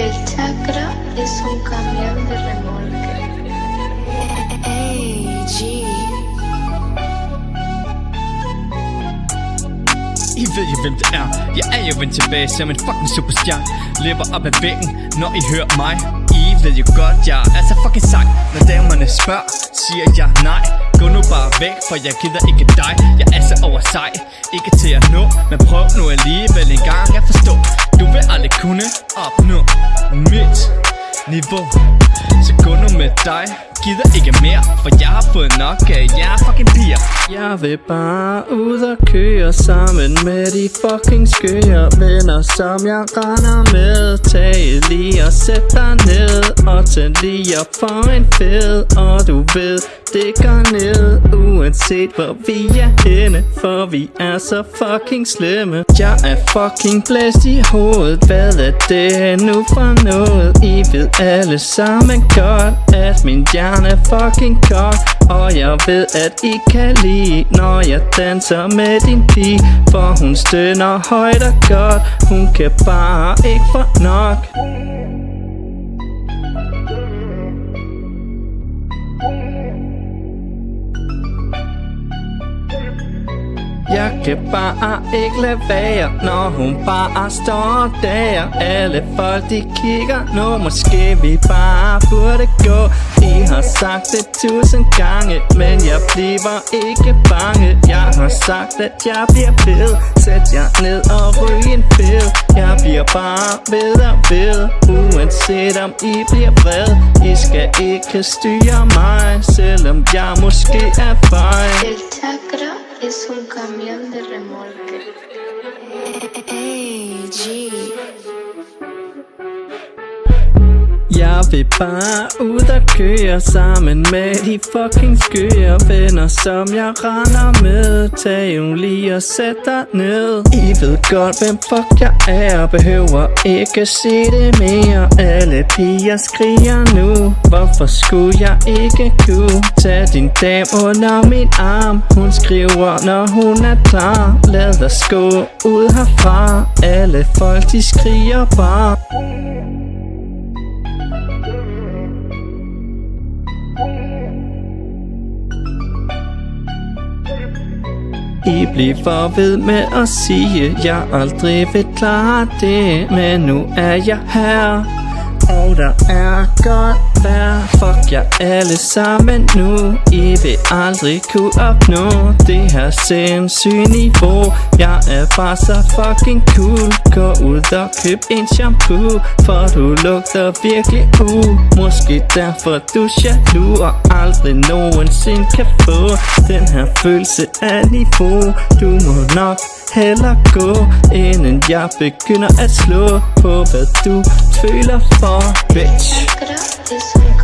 El chakra es un camión de remolque. I ved jo hvem det er. Jeg er jo vendt tilbage som en fucking superstjerne. Løber op ad væggen, når I hører mig. I ved jo godt, jeg er så fucking sej. Når damerne spørger, siger jeg nej. Gå nu bare væk, for jeg gider ikke dig. Jeg er så over sej, ikke til at nå. Men prøv nu alligevel en gang at forstå. Du vil aldrig kunne opnå mit niveau. Så gå nu med dig, gider ikke mere. For jeg har fået nok af jer fucking piger. Jeg vil bare ud og køre sammen med de fucking skøre venner, som jeg render med. Tag lige og sæt dig ned og tag lige op for en fed. Og du ved, det går ned uanset hvor vi er henne, for vi er så fucking slemme. Jeg er fucking blæst i hovedet. Hvad er det nu for noget? I ved alle sammen godt, at min hjerne er fucking kold. Og jeg ved at I kan lide, når jeg danser med din pige, for hun stønner højt og godt. Hun kan bare ikke få nok. Jeg kan bare ikke lade være, når hun bare står der. Alle folk de kigger nu, måske vi bare burde gå. I har sagt det 1000 gange, men jeg bliver ikke bange. Jeg har sagt at jeg bliver ved, sæt jer ned og ryg en fed. Jeg bliver bare ved og ved, uanset om I bliver vred. I skal ikke styre mig, selvom jeg måske er fejl. El chakra es un camión de remolque. Jeg vil bare ud og køre sammen med de fucking skøre venner, som jeg render med. Tag jo lige og sæt dig ned. I ved godt hvem fuck jeg er, behøver ikke se det mere. Alle piger skriger nu, hvorfor skulle jeg ikke kunne tage din dame under min arm? Hun skriver når hun er klar, lad os gå ud herfra. Alle folk de skriger bare. I bliver ved med at sige, jeg aldrig vil klare det, men nu er jeg her, og der er godt vejr. Fuck jer alle sammen nu, I vil aldrig kunne opnå det her sindssyge niveau. Jeg er bare så fucking cool. Gå ud og køb en shampoo, for du lugter virkelig måske derfor du jaloux og aldrig nogensinde kan få den her følelse af niveau. Du må nok hellere gå, inden jeg begynder at slå på hvad du føler for, bitch. El chakra es un